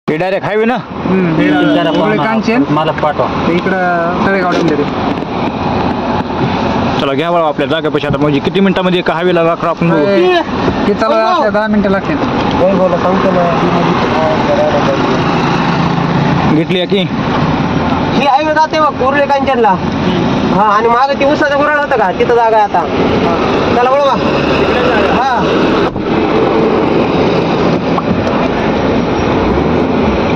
ते direct highway ना. कांचन मला पाठवा इकडं तळेगाव देते. चला घ्या बघा आपल्या जागेपाशी आता. म्हणजे किती मिनिटामध्ये एका हायवेला राखा आपण बघू. ते चला 10 मिनिटं लागतील. घेतली की ही हायवे जाते बघ कुर्ले कांचनला. हा आणि मागे ती उसाचं गुराळ होतं का तिथं जागा आहे आता. चला बरोबर. हा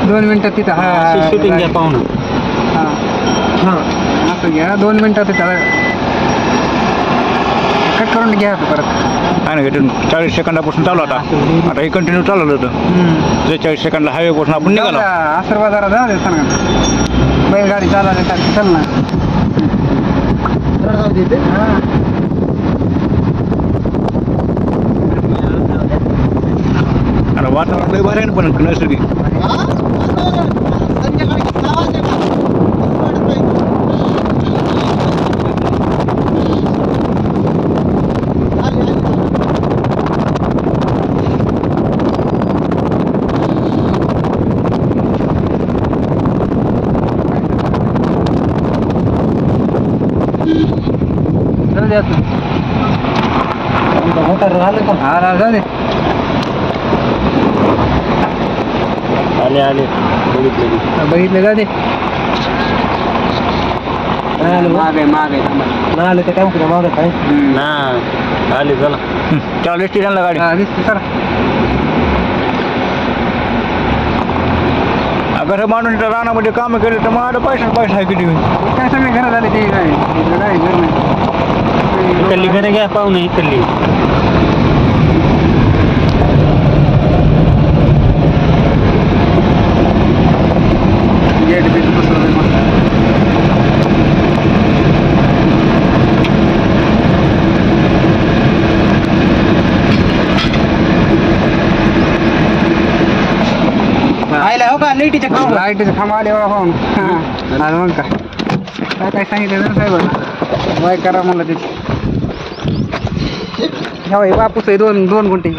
2 मिनिटात तिथं शूटिंग घ्या पाहून. हा असं घ्या 2 मिनिटात तिथं कट करून घ्या परत. काय नाही 40 सेकंदापासून चालू आता. आता हे कंटिन्यू चालवलं होतं. 43 सेकंदला हायवेपासून आपण निघालो. आशीर्वाद जरा जा दे सांगा. बैलगाडी चालवले चल ना. आणि वातावरण लय भारी आहे ना पण नैसर्गिक. आले बघितले जाते आले ते टेम्पो मागे काय ना आले. चला चला स्टेशनला गाडी. दिसते सर. अगर हे माणूस रानामध्ये कामं केले तर मग पैसा आहे किती. काय सगळे घरं झाले ते काय घर नाही. इकडली घरे घ्या पाहून इकडली. गेट बीट बसवलंय मस्त. आयला हो का लाईटीचे खांब. लाईटीचे खांब आले पाहून. मग काय काय सांगितलं ना साहेब. वाय करा मला ते. हे बापूस आहे 2 गुंठे.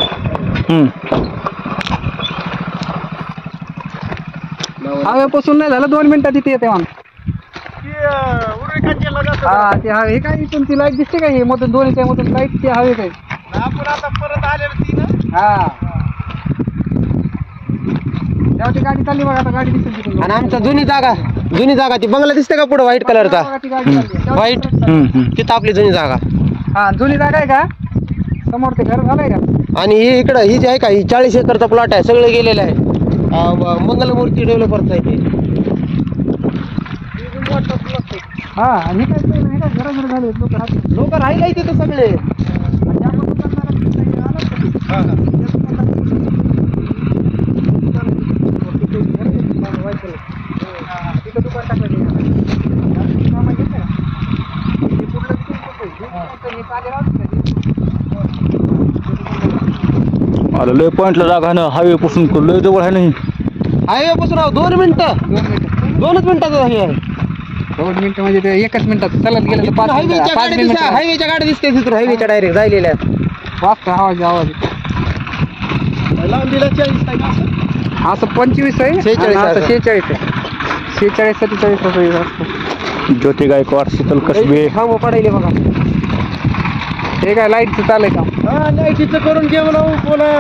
हवेपासून नाही झालं 2 मिनिटात तिथे येते म्हणून. हा ते हवे काय इथून ती लाईट दिसते का हे मधून दोन्हीच्या मधून लाईट ते हवे काय. हा तेव्हा ती गाडी चालली बघा आता. गाडी दिसते तिथून. आणि आमचा जुनी जागा ती बंगला दिसते का पुढे व्हाईट कलरचा. व्हाईट तिथं आपली जुनी जागा. हा जुनी जागा आहे का समोर ते घर झालंय का. आणि ही इकडं ही जी आहे का ही 40 एकरचा प्लॉट आहे. सगळं गेलेलं आहे. मंगलमूर्ती डेव्हलपर्स आहे ते. हा आणि काय घर झाले लोक राहिले तिथं सगळे. अरे लय पॉइंटला जागा आहे ना. हायवे पासून लय जवळ आहे नाही. हायवे पासून 2 मिनिटं 2च मिनिटाचं हे आहे. 2 मिनिटं म्हणजे ते 1 मिनिटात चालत गेलं तर 5 मिनिटं. हायवेच्या गाडी दिसते तिथून. हायवेच्या डायरेक्ट जायलेल्या वाजता आवाज लांबीला 40 आहे का असं 25 आहे. 46 आहे. 46 47 असतं. ज्योती गायकवाड शीतल कसबे खांब पडायले बघा. हे काय लाईटचं चालय का. हा लाईटीचं करून घे म्हणा. पुन्हा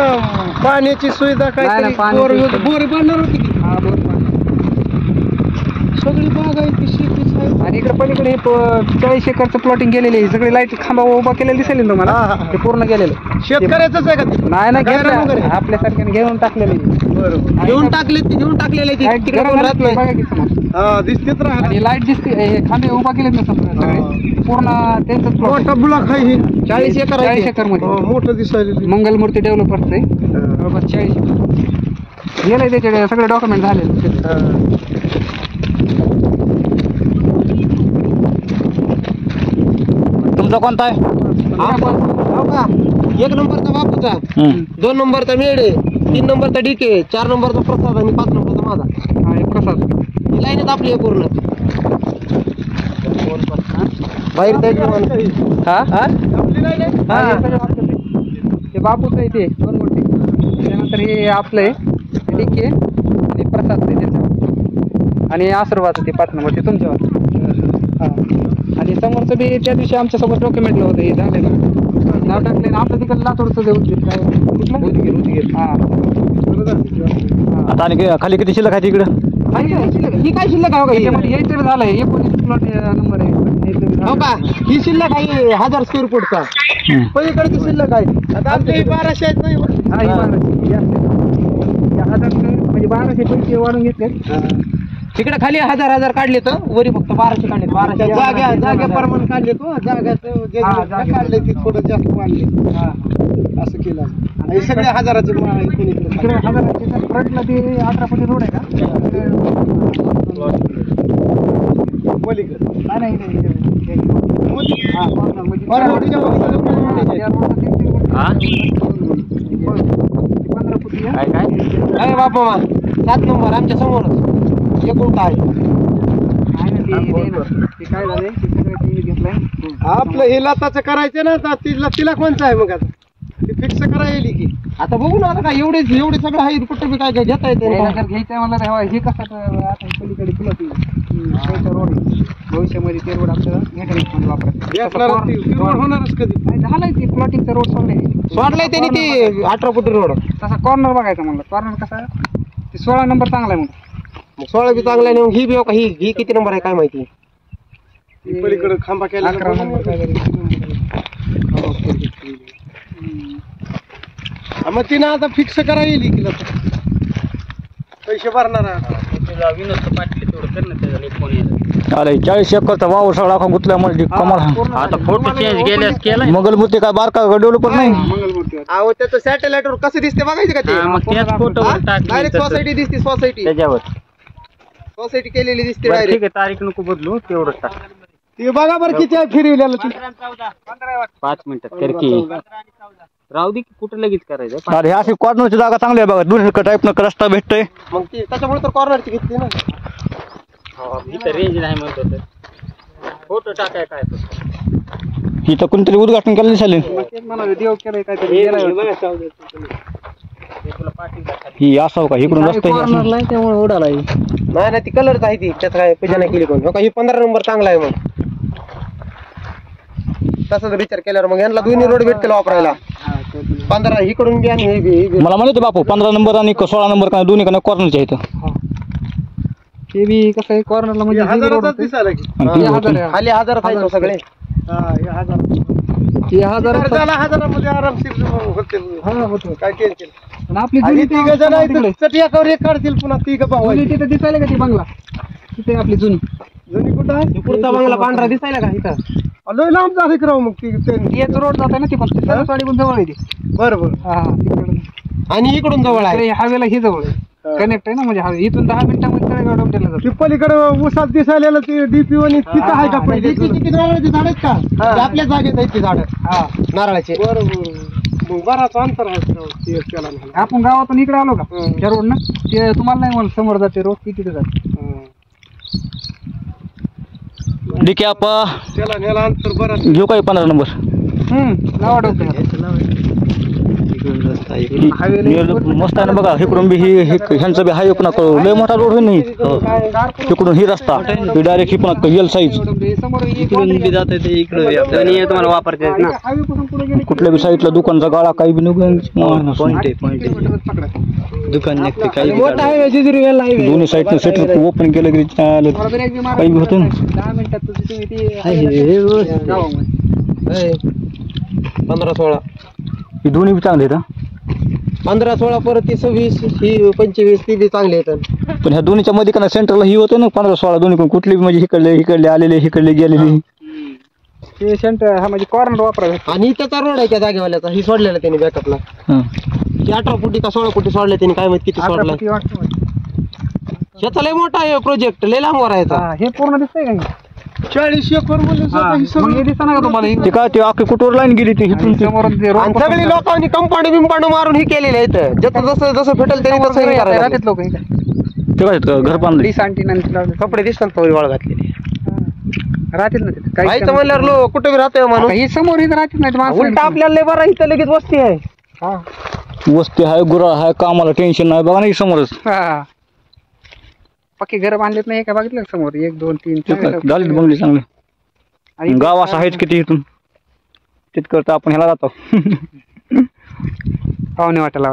पाण्याची सुविधा काय बोर बांधणार होती की. हा बरोबर. सगळी बाग आहे ती शेतीच आहे. आणि इकडे पलीकडे 40 एकरचं प्लॉटिंग गेलेले आहे. सगळे लाईट खांबा उभा केलेले दिसेल ना तुम्हाला. ते पूर्ण गेलेलं शेतकऱ्याचंच आहे का ते. नाही घेतलं आपल्यासारख्याने घेऊन टाकलेले. बरोबर घेऊन टाकलेले दिसतेच राहत. आणि लाईट दिसते. हे खांबे उभा केलेत ना सगळे पूर्ण त्यांचं मोठा ब्लॉक आहे. 40 एकर 40 एकर मध्ये मोठं दिसायला. मंगलमूर्ती डेव्हलपर्स आहे. बरोबर 40 गेलंय त्याचे सगळे डॉक्युमेंट झाले. तुमचा कोणता आहे. 1 नंबरचा बापूचा. 2 नंबरचा मेढे. 3 नंबरचा डीके. 4 नंबरचा प्रसाद आणि 5 नंबरचा माझा. आणि प्रसाद लाईनच आपली आहे पूर्ण. बाहेर ते बापूच आहे ते 2 मोठे. त्यानंतर हे आपलं आहे डीके आणि प्रसाद. असते त्याच्यावर आणि आशीर्वाद ते 5 नंबर ते तुमच्यावर हा आणि समोरचं बी त्या दिवशी आमच्यासोबत डॉक्युमेंटलं होतं हे झालेलं नाव टाकले ना आपलं तिकडे लातूरचं जे उद्गीर काय कुठलं उद्गीर हा आता आणि खाली किती शिल्लक आहे तिकडं ही काय शिल्लक आहे त्याच्यामध्ये हे तर झालंय 19 प्लॉट नंबर आहे हो का ही शिल्लक आहे 1000 स्क्वेअर फूटचा पलीकडची शिल्लक आहे आता आमच्या 1200 आहेत नाही हा ही 1200 म्हणजे 1200 पैसे वाढून घेतले तिकडे खाली 1000 काढले तर वरी फक्त 1200 काढले 1200 जागा परमान काढले तो जागा काढले ती थोडं जास्त वाढले असं केलं आणि सगळे 1000चे इकडे 1000 फ्रंटला ते 18 फुटी रोड आहे का नाही अरे बापा 7 नंबर आमच्या समोरच एकूण काय काय झालंय घेतलंय आपलं हे लताचं करायचं ना तिला कोणचं आहे मग आता ते फिक्स करायला की आता बघू ना आता काय एवढे सगळं आहे कुठं बी काय घेता येते घ्यायचं म्हणलं तर हे कसं आता पलीकडे फुलं रोड भविष्यामध्ये ते रोड आपल्याला मेंटेनन्स वापरायचं होणारच कधी झालंय ते प्लॉटिंगचा रोड सोडलाय त्यांनी ते 18 फुटी रोड तसा कॉर्नर बघायचा म्हणलं कॉर्नर कसा ते 16 नंबर चांगला आहे मग 16 बी चांगला आहे ही बी का ही किती नंबर आहे काय माहिती पलीकडे खांबा केला 11 नंबर काय मग तिनं आता फिक्स करायला येईल की पैसे भरणार अरे 40 एकरचा वावर सगळा अख्खा गुतल्यामुळे कमाल आता फोटो चेंज गेल्यास केला मंगलमूर्ती काय बारका डेव्हलपर नाही अहो त्याचं सॅटेलाइट वर कसं दिसते बघायचं का ते मग त्याच फोटो डायरेक्ट सोसायटी दिसते सोसायटी केलेली दिसते ठीक डायरेक्ट आहे तारीख नको बदलू तेवढंच टाक ते बघा बरं किती आहे फिरविल्याला ती 5 मिनिटात कर की राहू दे की कुठं लगेच करायचं अरे अशी कॉर्नरची जागा चांगली आहे बघा दोन्ही टाईप न रस्ता भेटतोय मग ती त्याच्यामुळे तर कॉर्नरची घेतली ना इथं रेंज नाही म्हणतो तर फोटो टाकाय काय इथं कोणतरी उद्घाटन केलं चालेल म्हणाले देव केलंय काहीतरी ही असावं का इकडून रस्ता कॉर्नरला त्यामुळे उडाला नाही ती कलरच आहे ती त्यात काय पूजा नाही केली कोण ही 15 नंबर चांगला आहे मग तसा जर विचार केल्यावर मग यांना दोन्ही रोड भेटतील वापरायला 15 इकडून बी आणि हे बी मला म्हणत बापू 15 नंबर आणि 16 नंबर का दोन्ही का कॉर्नरच्या इथं ते बी कसं आहे कॉर्नरला म्हणजे खाली 1000 आहे सगळे 1000 आरामशीर होतो काय टेन्शन आपली काढतील पुन्हा तिथं दिसायला का ती बंगला तिथे आपली जुनी कुठं आहे पुढचा बंगला पांढरा दिसायला का इथं लय लांब झाले करावं मग ती रोड जात आहे ना ती पण साडी पण जवळ आहे ती बरोबर हा तिकडून आणि इकडून जवळ आहे हायवेला ही जवळ आहे कनेक्ट आहे ना म्हणजे हायवे इथून 10 मिनिटांमध्ये तळेगाव डोंबिवलीला जातो पलीकडे उसात दिसायला ते डीपी आणि तिथं आहे का पहिले नारळाची झाड आहेत का आपल्या जागेत आहेत ती झाड नारळाचे बरोबर बराच अंतर आहे आपण गावातून इकडे आलो का त्या रोड ना ते तुम्हाला नाही म्हणून समोर जाते रोड किती जाते डिके आपा त्याला अंतर बरं घेऊ काही 15 नंबर लावा डोक्याला मस्त आहे ना बघा इकडून बी ह्यांचा बी हायवे पण लय मोठा रोड होईल नाही तिकडून ही रस्ता ही डायरेक्ट ही पण एल साईज इकडून बी जात ते इकडे तुम्हाला वापरते ना कुठल्या बी साईडला दुकानचा गाळा काही बी निघून दुकान निघते काही दोन्ही साईडनं सेटर ओपन केलं की काही बी होतं ना 15-16 ही दोन्ही बी चांगले आहेत 15-16 परत 26 ही 25 ती बी चांगली आहेत पण ह्या दोन्हीच्या मध्ये का सेंटरला ही होतं ना 15-16 दोन्ही पण कुठली बी म्हणजे इकडले आलेले इकडले गेलेली ते सेंटर हा म्हणजे कॉर्नर वापरायचा आणि त्याचा रोड आहे त्या जागेवाल्याचा ही सोडलेला त्यांनी बॅकअपला 18 फुटी का 16 फुटी सोडले त्यांनी काय माहिती किती सोडला ह्याचा लय मोठा आहे प्रोजेक्ट लय लांब वरायचा हे पूर्ण दिसतंय का 40 एकर दिसणार का तुम्हाला ते काय ते अख्खी कुठवर लाईन गेली ती इथून सगळी लोकांनी कंपाऊंड बिंपाऊंड मारून ही केलेले आहेत जसं जसं भेटेल त्यांनी तसं हे करायचं लोक ते काय घर बांधले कपडे दिसतात थोडी वाळ घातलेली राहतील ना तिथे काही म्हणल्यावर लोक कुठे बी राहतोय म्हणून ही समोर इथं राहतील नाही उलट आपल्याला लय बरं इथं लगेच वस्ती आहे वस्ती आहे गुरा आहे कामाला टेन्शन नाही बघा नाही समोरच पक्की घर बांधलेत नाही का बघितलं का समोर 1 2 3 झालीत बंगली चांगले. गाव असं आहेच किती इथून तितकं तर आपण ह्याला जातो पाहुणे वाटायला